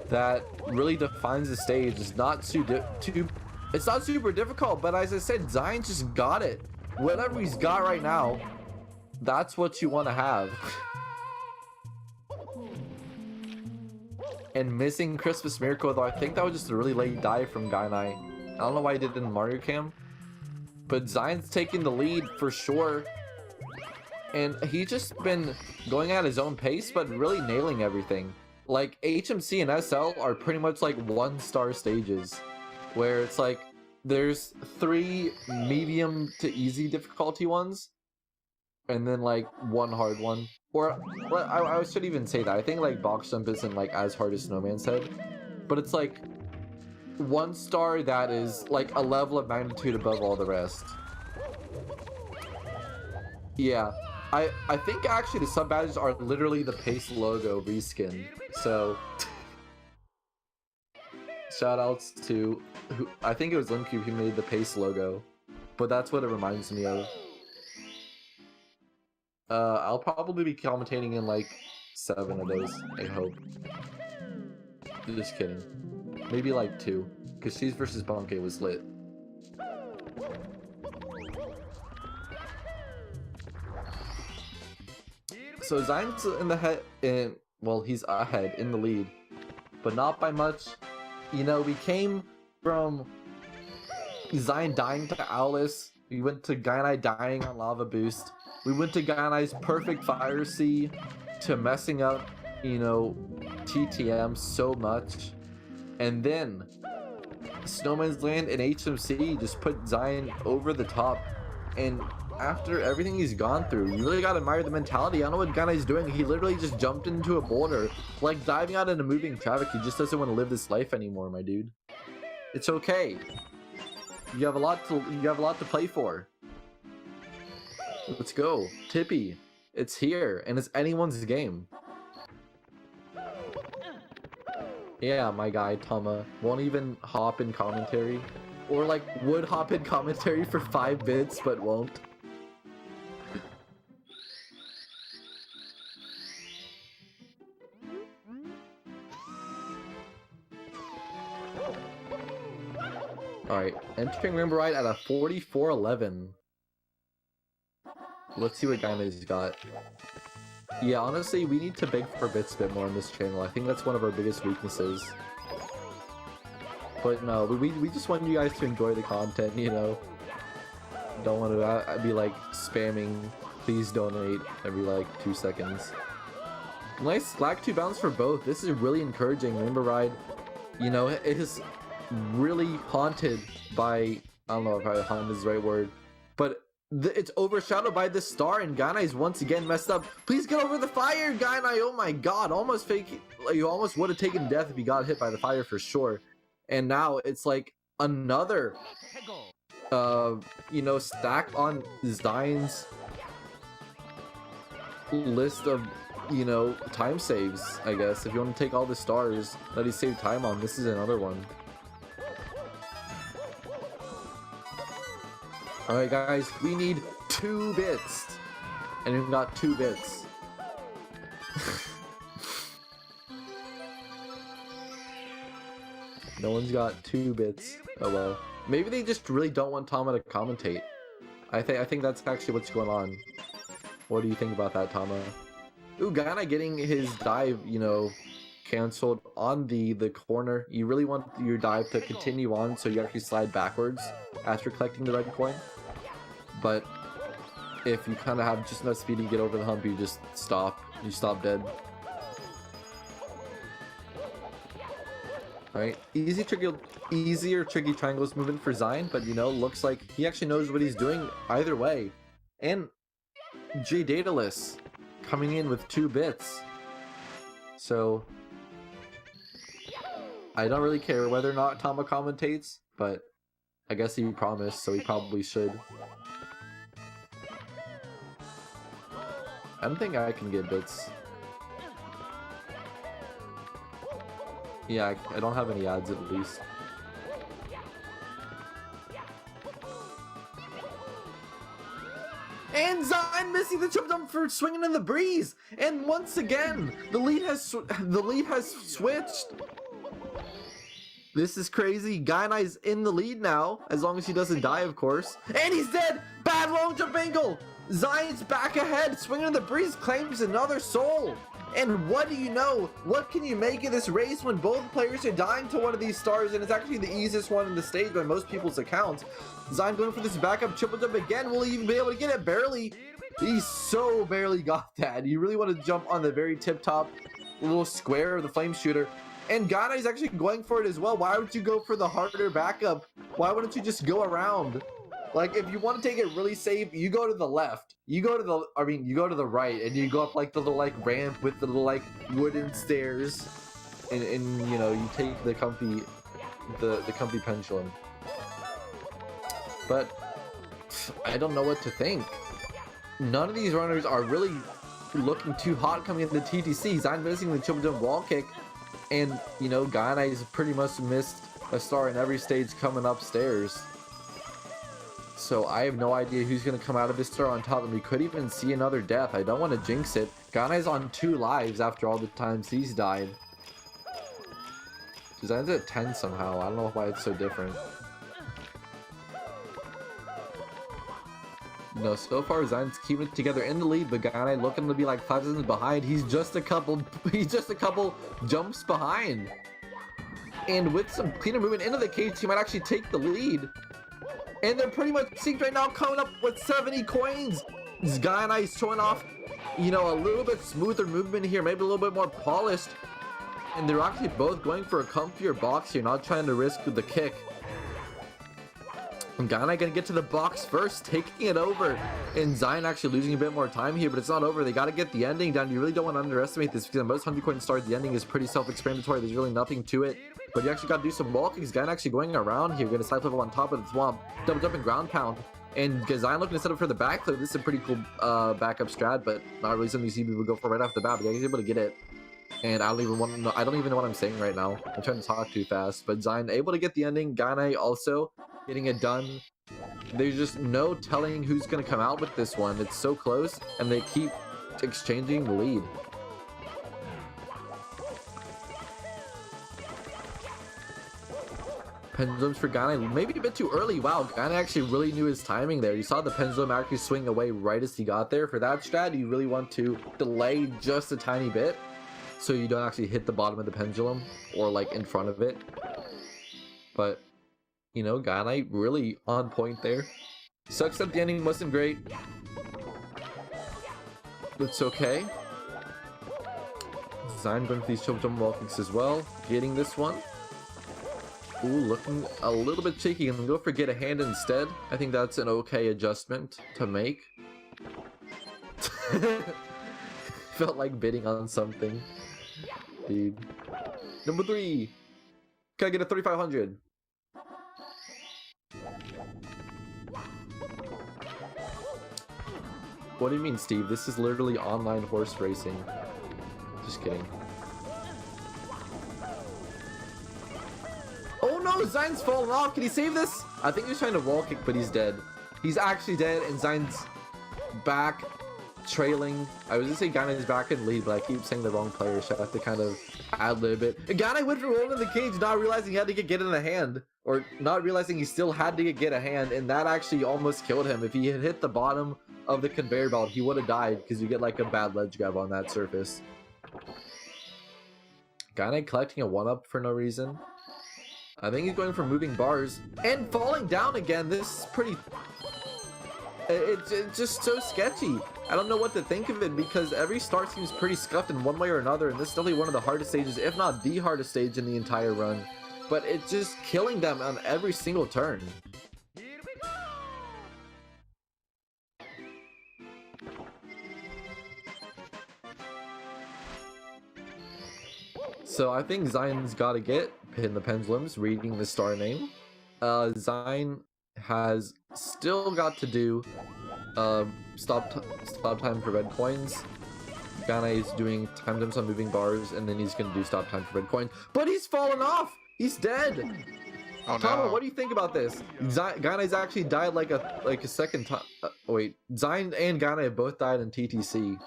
that really defines the stage. It's not it's not super difficult, but as I said, Xein just got it. Whatever he's got right now, that's what you want to have. And missing Christmas Miracle, though, I think that was just a really late dive from Gainai. I don't know why he did it in Mario Cam, but Xein's taking the lead for sure. And he's just been going at his own pace, but really nailing everything. Like, HMC and SL are pretty much like 1-star stages, where it's like there's 3 medium to easy difficulty ones, and then like 1 hard one. Or I should even say that I think like box jump isn't like as hard as Snowman's Head, but it's like 1 star that is like a level of magnitude above all the rest. Yeah, I think actually the sub badges are literally the Pace logo reskinned. So shout outs to who, I think it was Limcube who made the Pace logo, but that's what it reminds me of. I'll probably be commentating in like 7 of those, I hope. Just kidding. Maybe like 2, because Cheese vs. Bonke was lit. So Xein's in the head, well, he's ahead in the lead, but not by much. You know, we came from Xein dying to Alice We went to Gainai dying on Lava Boost. We went to Gainai's perfect Fire Sea to messing up, you know, TTM so much. And then Snowman's Land and HMC just put Xein over the top. And after everything he's gone through, you really gotta admire the mentality. I don't know what Gainai's doing. He literally just jumped into a boulder, like diving out into moving traffic. He just doesn't want to live this life anymore, my dude. It's okay. You have a lot to play for. Let's go. Tippy. It's here, and it's anyone's game. Yeah, my guy, Tama, won't even hop in commentary. Or like, would hop in commentary for 5 bits, but won't. Alright, entering Rainbow Ride at a 44-11. Let's see what Gainai's got. Yeah, honestly, we need to beg for bits a bit more on this channel. I think that's one of our biggest weaknesses. But no, we just want you guys to enjoy the content, you know? Don't want to be like spamming, please donate every like 2 seconds. Nice lag 2 bounce for both. This is really encouraging. Rainbow Ride, you know, it is really haunted by, I don't know if haunted is the right word, but it's overshadowed by this star, and Gainai's once again messed up. Please get over the fire, Gainai! Oh my god, almost fake. You almost would have taken death if you got hit by the fire for sure. And now it's like another, you know, stack on Xein's list of, you know, time saves, I guess. If you want to take all the stars that he saved time on, this is another one. Alright guys, we need 2 bits. And we've got 2 bits. No one's got 2 bits. Oh well. Maybe they just really don't want Tama to commentate. I think that's actually what's going on. What do you think about that, Tama? Ooh, Gainai getting his dive, you know, cancelled on the corner. You really want your dive to continue on so you actually slide backwards after collecting the red coin. But if you kind of have just enough speed to get over the hump, you just stop. You stop dead. Alright, easier tricky triangles movement for Xein, but you know, looks like he actually knows what he's doing either way. And J Daedalus coming in with 2 bits. So I don't really care whether or not Tama commentates, but I guess he promised, so he probably should. I don't think I can get bits. Yeah, I don't have any ads at least. And Xein missing the jump jump for swinging in the breeze. And once again, the lead has switched. This is crazy. Gainai's in the lead now, as long as he doesn't die, of course. And he's dead. Bad long jump angle. Xein's back ahead. Swinging in the breeze claims another soul. And what do you know? What can you make of this race when both players are dying to one of these stars, and it's actually the easiest one in the stage by most people's accounts? Xein going for this backup triple jump again. Will he even be able to get it? Barely. He so barely got that. You really want to jump on the very tip top little square of the flame shooter. And Gainai is actually going for it as well. Why would you go for the harder backup? Why wouldn't you just go around? Like, if you want to take it really safe, you go to the left. You go to the right, and you go up like the little like ramp with the little like wooden stairs, and you know, you take the comfy pendulum. But I don't know what to think. None of these runners are really looking too hot coming into the TTC. Xein missing the triple jump wall kick, and you know, Gainai's pretty much missed a star in every stage coming upstairs. So I have no idea who's going to come out of this star on top, and we could even see another death. I don't want to jinx it. Gainai's on 2 lives after all the times he's died. Xein's at 10 somehow. I don't know why it's so different. No, so far Xein's keeping it together in the lead, but Gainai looking to be like 5 seconds behind. He's just a couple jumps behind. And with some cleaner movement into the cage, he might actually take the lead. And they're pretty much synced right now, coming up with 70 coins. Gainai is showing off, you know, a little bit smoother movement here, maybe a little bit more polished. And they're actually both going for a comfier box here, not trying to risk the kick. And Gainai gonna get to the box first, taking it over. And Xein actually losing a bit more time here, but it's not over. They gotta get the ending done. You really don't want to underestimate this because most 100 coin stars, the ending is pretty self-explanatory. There's really nothing to it. But you actually gotta do some walking. Gainai actually going around here, gonna side level on top of the swamp, double jump and ground pound. And Xein looking to set up for the backflip. This is a pretty cool backup strat, but not really something you see people go for right off the bat. But he's able to get it. And I don't even know what I'm saying right now. I'm trying to talk too fast. But Xein able to get the ending. Gainai also getting it done. There's just no telling who's going to come out with this one. It's so close, and they keep exchanging the lead. Pendulums for Gainai, maybe a bit too early. Wow, Gainai actually really knew his timing there. You saw the pendulum actually swing away right as he got there. For that strat, you really want to delay just a tiny bit so you don't actually hit the bottom of the pendulum or like in front of it. But you know, Gainai really on point there. Sucks that the ending wasn't great. It's okay. Xein going for these choke jump wall kicks as well. Getting this one. Ooh, looking a little bit cheeky, and go for get a hand instead. I think that's an okay adjustment to make. Felt like bidding on something. Dude. Number 3. Can I get a 3,500? What do you mean, Steve? This is literally online horse racing. Just kidding. Oh no, Xein's falling off. Can he save this? I think he's trying to wall kick, but he's dead. He's actually dead, and Xein's back, trailing. I was gonna say Gainai's back in lead, but I keep saying the wrong player, so I have to kind of ad-lib it. And Gainai went for rolling in the cage, not realizing he had to get in the hand. Or not realizing he still had to get a hand, and that actually almost killed him. If he had hit the bottom of the conveyor belt, he would have died because you get like a bad ledge grab on that surface. Gainai collecting a 1-up for no reason. I think he's going for moving bars and falling down again. This is pretty... It's just so sketchy. I don't know what to think of it because every start seems pretty scuffed in one way or another, and this is definitely one of the hardest stages, if not the hardest stage in the entire run. But it's just killing them on every single turn. So I think Xein's got to get in the pendulums, reading the star name. Xein has still got to do stop time for red coins. Gainai is doing time jumps on moving bars, and then he's going to do stop time for red coins. But he's fallen off! He's dead! Oh no. Tama, what do you think about this? Gainai's actually died like a second time. Wait, Xein and Gainai have both died in TTC.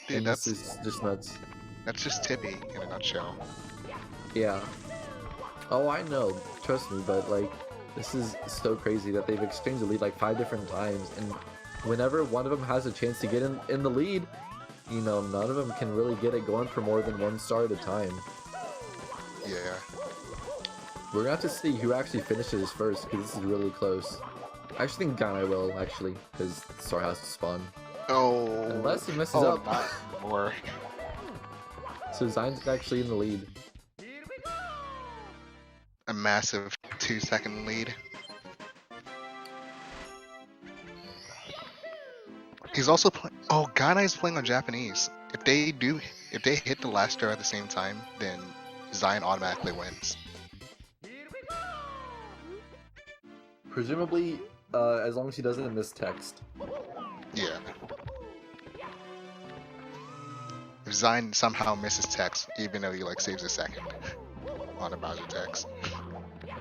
Dude, and this is just nuts. That's just Tippy in a nutshell. Yeah. Oh, I know. Trust me, but like, this is so crazy that they've exchanged the lead like 5 different times, and whenever one of them has a chance to get in the lead, you know, none of them can really get it going for more than 1 star at a time. Yeah. We're gonna have to see who actually finishes first, because this is really close. I actually think Gainai will, actually, because the star has to spawn. Oh. Unless he messes up. Not more. So Xein's actually in the lead. A massive 2-second lead. He's also playing. Oh, Gainai's playing on Japanese. If they hit the last star at the same time, then Xein automatically wins. Presumably, as long as he doesn't miss text. Yeah. If Xein somehow misses text, even though he like saves a second on a Bowser text.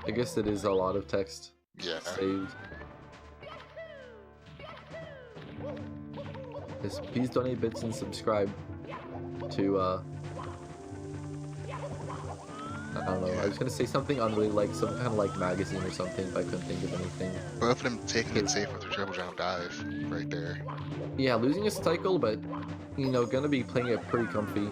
I guess it is a lot of text. Yeah. Saved. Yes, please donate bits and subscribe to I don't know. Yeah. I was gonna say something unrelated, like some kind of like magazine or something, but I couldn't think of anything. Both of them taking it safe with their triple jump dive right there. Yeah, losing a cycle, but you know, gonna be playing it pretty comfy.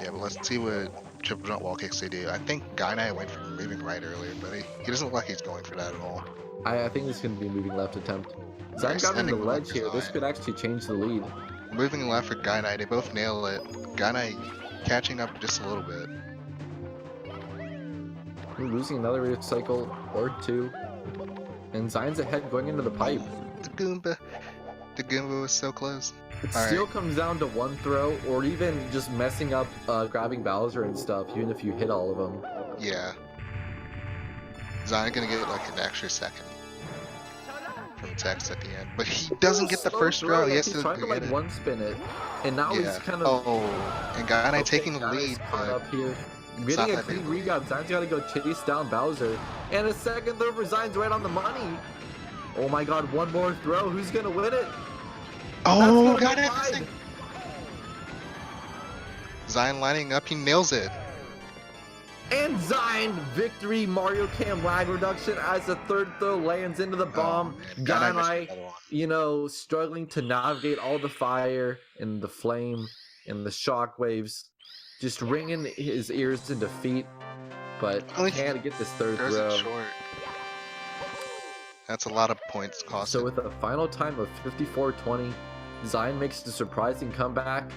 Yeah, but let's see what triple jump wall kicks they do. I think Gainai went for moving right earlier, but he doesn't look like he's going for that at all. I think this is going to be moving left attempt. Xein Alright, got in the sending left ledge for here. This Xein. could actually change the lead. Moving left for Gainai, they both nail it. Gainai catching up just a little bit. We're losing another recycle or two. And Xein's ahead going into the pipe. The Goomba was so close. It All still right. comes down to one throw, or even just messing up grabbing Bowser and stuff, even if you hit all of them. Yeah. Xein gonna get like an extra second from Tex at the end, but he doesn't get the Slow first throw. He has he's to trying to like get it. one spin it, and now he's Yeah. kind of And Gainai okay, taking the Gainai's lead, caught but up here. it's not Getting a that big clean of a lead. rebound. Xein's got to go chase down Bowser, and a second throw for Xein's right on the money. Oh my God! One more throw. Who's gonna win it? Oh, That's gonna Gainai go wide. missing. Xein lining up, he nails it. And Xein victory. Mario Cam lag reduction as the third throw lands into the bomb. Oh, man. Gainai missed Gainai, another one. you know, struggling to navigate all the fire and the flame and the shockwaves, just ringing his ears in defeat, but Only can't get this third throws throw. it short. That's a lot of points cost. So with a final time of 54-20, Xein makes a surprising comeback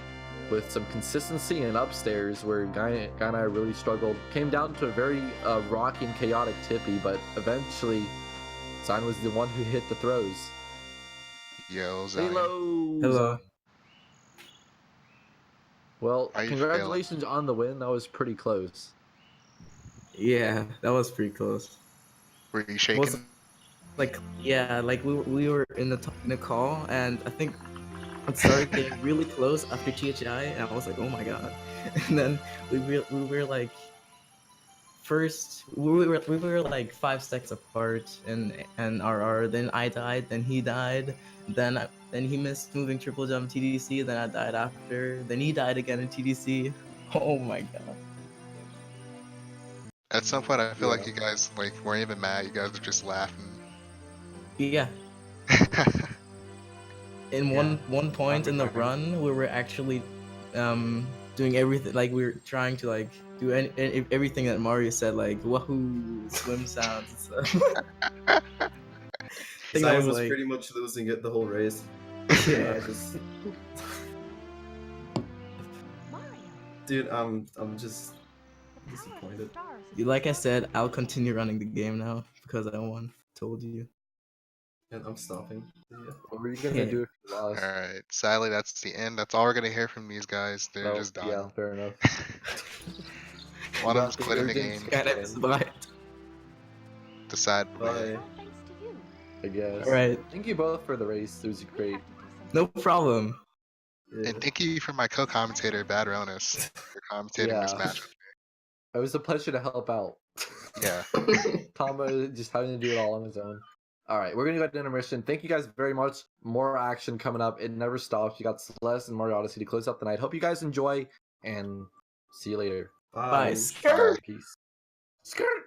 with some consistency and upstairs where Gainai really struggled. Came down to a very rocky and chaotic tippy, but eventually Xein was the one who hit the throws. Yo, Xein. Hello. Well, How you congratulations on the win. That was pretty close. Yeah, that was pretty close. Were you shaking? Was like yeah, like we were in the call, and I think it started getting really close after THI, and I was like, oh my God. And then we were like, first we were like 5 seconds apart, and RR. Then I died, then he died, then he missed moving triple jump TDC. Then I died after. Then he died again in TDC. Oh my God. At some point, I feel Yeah. like you guys like weren't even mad. You guys were just laughing. Yeah. In Yeah. one point in the run, we were actually doing everything, like we were trying to like do everything that Mario said, like wahoo, swim sounds and stuff. I think that Xein was like, pretty much losing it the whole race. yeah. Just... Dude, I'm just disappointed. Like I said, I'll continue running the game now because I won. Told you. And I'm stopping. Yeah. What were you gonna do if you lost? Alright, sadly that's the end. That's all we're gonna hear from these guys. They're No, just done. yeah, fair enough. One of them's Got the quitting the urgent game. Got it. Bye. The sad Bye. I guess. Alright. Thank you both for the race. It was great. No problem. Yeah. And thank you for my co-commentator, Bad Ronis, for commentating this Yeah. match. It was a pleasure to help out. Yeah. Tom just having to do it all on his own. All right, we're gonna go to intermission. Thank you guys very much. More action coming up. It never stops. You got Celeste and Mario Odyssey to close out the night. Hope you guys enjoy, and see you later. Bye. Bye. Peace. Skirt.